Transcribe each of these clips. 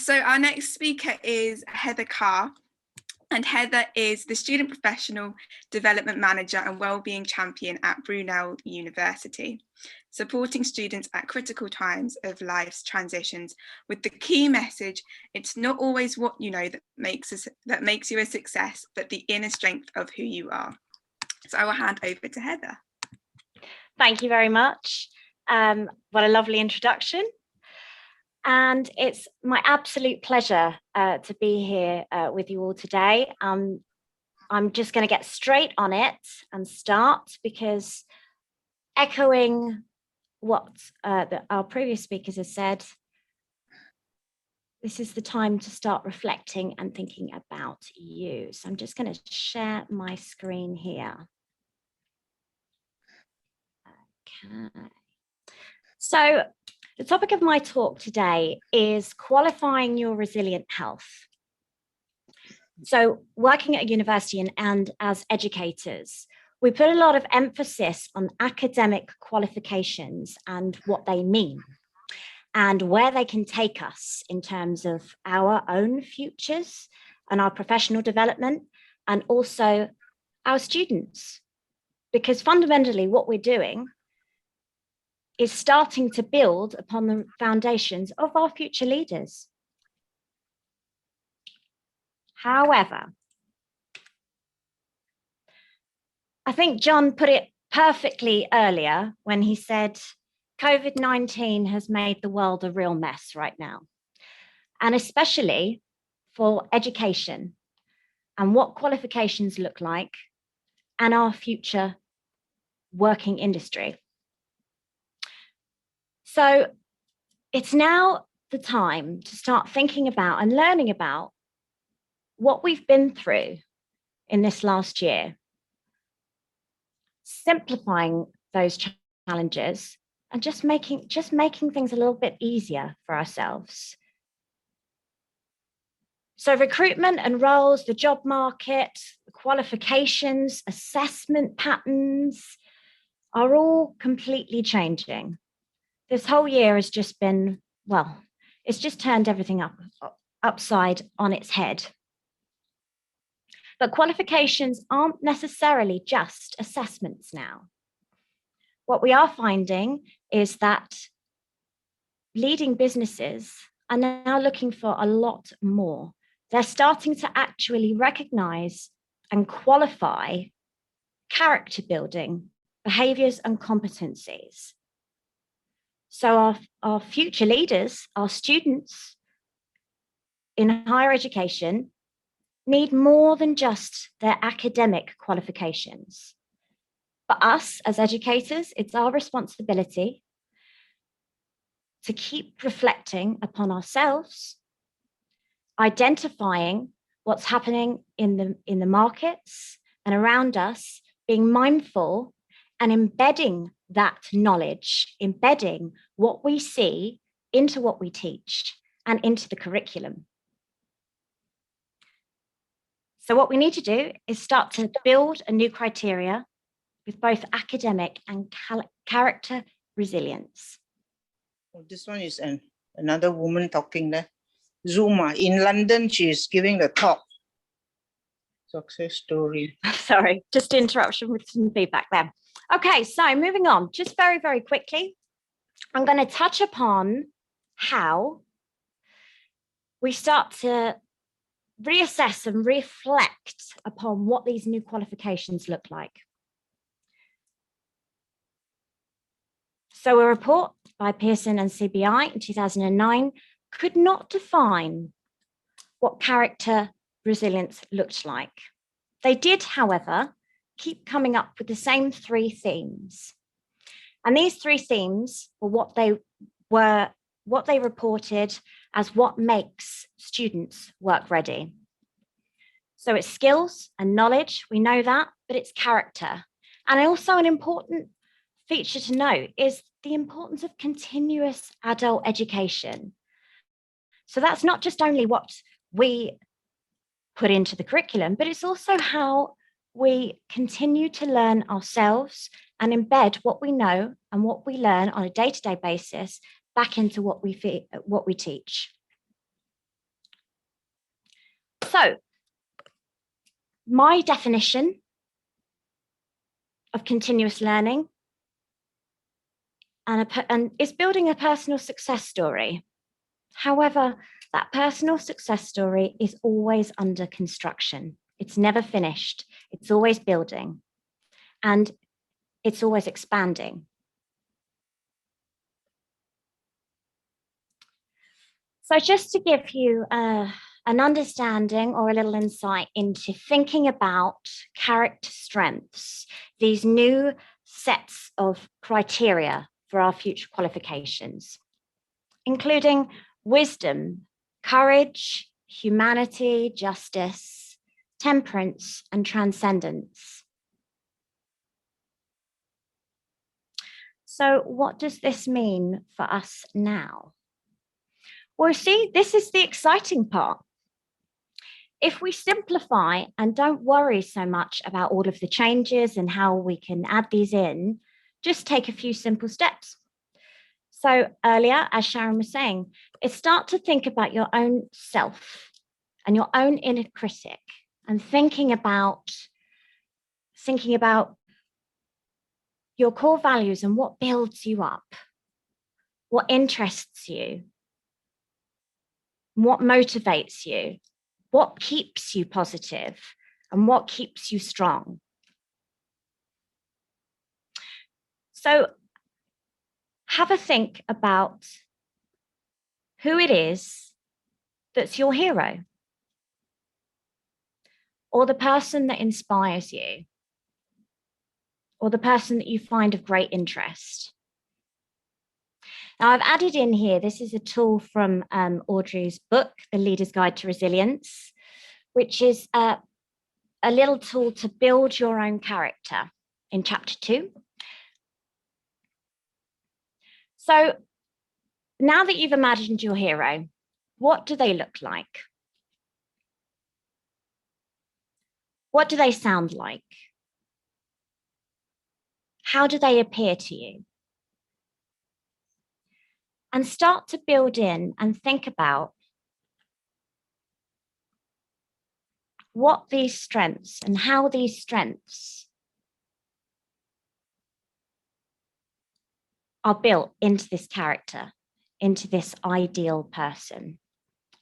So our next speaker is Heather Carr, and Heather is the Student Professional Development Manager and Wellbeing Champion at Brunel University, supporting students at critical times of life's transitions with the key message: it's not always what you know that makes you a success, but the inner strength of who you are. So I will hand over to Heather. Thank you very much. What a lovely introduction. And it's my absolute pleasure to be here with you all today. I'm just going to get straight on it and start, because echoing what our previous speakers have said, this is the time to start reflecting and thinking about you. So I'm just going to share my screen here. Okay. So the topic of my talk today is qualifying your resilient health. So working at a university and as educators, we put a lot of emphasis on academic qualifications and what they mean and where they can take us in terms of our own futures and our professional development, and also our students. Because fundamentally what we're doing is starting to build upon the foundations of our future leaders. However, I think John put it perfectly earlier when he said, COVID-19 has made the world a real mess right now, and especially for education and what qualifications look like and our future working industry. So it's now the time to start thinking about and learning about what we've been through in this last year, simplifying those challenges and just making things a little bit easier for ourselves. So recruitment and roles, the job market, the qualifications, assessment patterns are all completely changing. This whole year has just been, well, it's just turned everything upside on its head. But qualifications aren't necessarily just assessments now. What we are finding is that leading businesses are now looking for a lot more. They're starting to actually recognize and qualify character building behaviors and competencies. So our future leaders, our students in higher education, need more than just their academic qualifications. For us as educators, it's our responsibility to keep reflecting upon ourselves, identifying what's happening in the markets and around us, being mindful and embedding that knowledge, embedding what we see into what we teach and into the curriculum. So what we need to do is start to build a new criteria with both academic and character resilience. Oh, this one is another woman talking there. Zuma in London, she is giving the talk. Success story. Sorry, just interruption with some feedback there. Okay, so moving on, just very, very quickly, I'm going to touch upon how we start to reassess and reflect upon what these new qualifications look like. So a report by Pearson and CBI in 2009 could not define what character resilience looked like. They did, however, keep coming up with the same three themes. And these three themes were what they reported as what makes students work ready. So it's skills and knowledge, we know that, but it's character. And also an important feature to note is the importance of continuous adult education. So that's not just only what we put into the curriculum, but it's also how we continue to learn ourselves and embed what we know and what we learn on a day-to-day basis back into what we teach. So my definition of continuous learning and is building a personal success story. However, that personal success story is always under construction. It's never finished. It's always building, and it's always expanding. So just to give you an understanding or a little insight into thinking about character strengths, these new sets of criteria for our future qualifications, including wisdom, courage, humanity, justice, temperance, and transcendence. So what does this mean for us now? Well, see, this is the exciting part. If we simplify and don't worry so much about all of the changes and how we can add these in, just take a few simple steps. So earlier, as Sharon was saying, is start to think about your own self and your own inner critic, and thinking about your core values and what builds you up, what interests you, what motivates you, what keeps you positive, and what keeps you strong. So have a think about who it is that's your hero, or the person that inspires you, or the person that you find of great interest. Now, I've added in here, this is a tool from Audrey's book, The Leader's Guide to Resilience, which is a little tool to build your own character in chapter 2. So now that you've imagined your hero, what do they look like? What do they sound like? How do they appear to you? And start to build in and think about what these strengths and how these strengths are built into this character, into this ideal person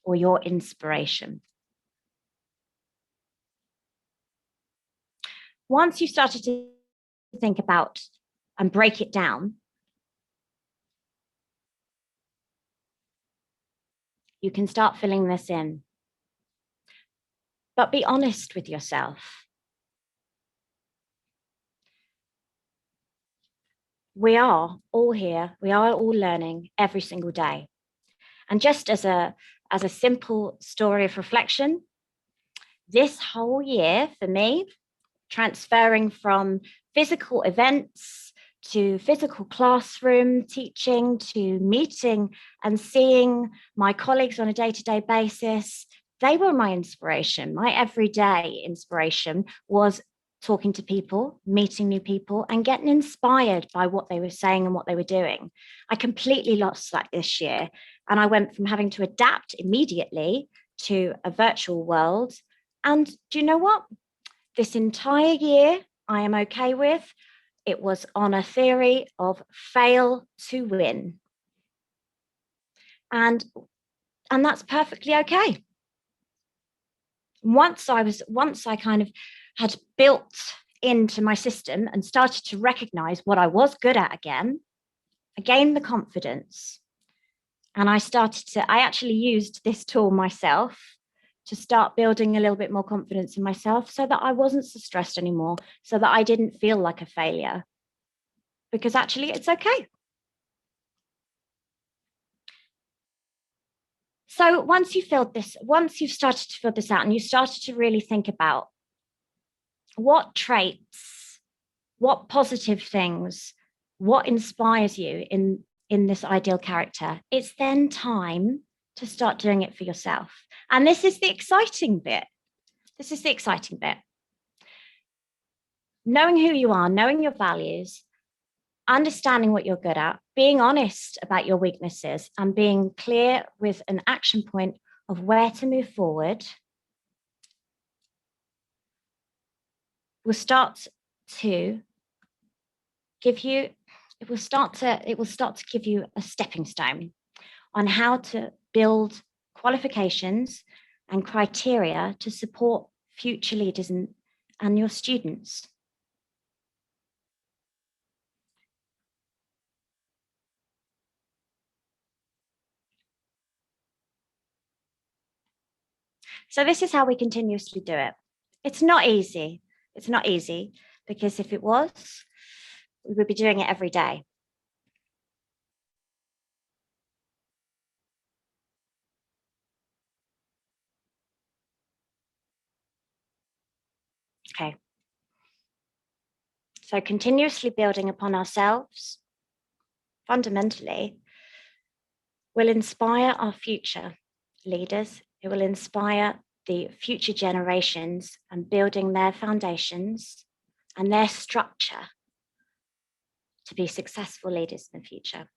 or your inspiration. Once you've started to think about and break it down, you can start filling this in. But be honest with yourself. We are all here, we are all learning every single day. And just as a simple story of reflection, this whole year for me, transferring from physical events to physical classroom teaching, to meeting and seeing my colleagues on a day-to-day basis, they were my inspiration. My everyday inspiration was talking to people, meeting new people, and getting inspired by what they were saying and what they were doing. I completely lost that this year. And I went from having to adapt immediately to a virtual world. And do you know what? This entire year, I am okay with. It was on a theory of fail to win. And that's perfectly okay. Once I kind of had built into my system and started to recognize what I was good at again, I gained the confidence. And I actually used this tool myself to start building a little bit more confidence in myself so that I wasn't so stressed anymore, so that I didn't feel like a failure. Because actually it's okay. So once you've started to fill this out and you started to really think about what traits, what positive things, what inspires you in this ideal character, it's then time to start doing it for yourself. And this is the exciting bit. Knowing who you are, knowing your values, understanding what you're good at, being honest about your weaknesses, and being clear with an action point of where to move forward will start to give you, it will start to give you a stepping stone on how to build qualifications and criteria to support future leaders and your students. So this is how we continuously do it. It's not easy. It's not easy, because if it was, we would be doing it every day. Okay. So continuously building upon ourselves, fundamentally, will inspire our future leaders. It will inspire the future generations and building their foundations and their structure to be successful leaders in the future.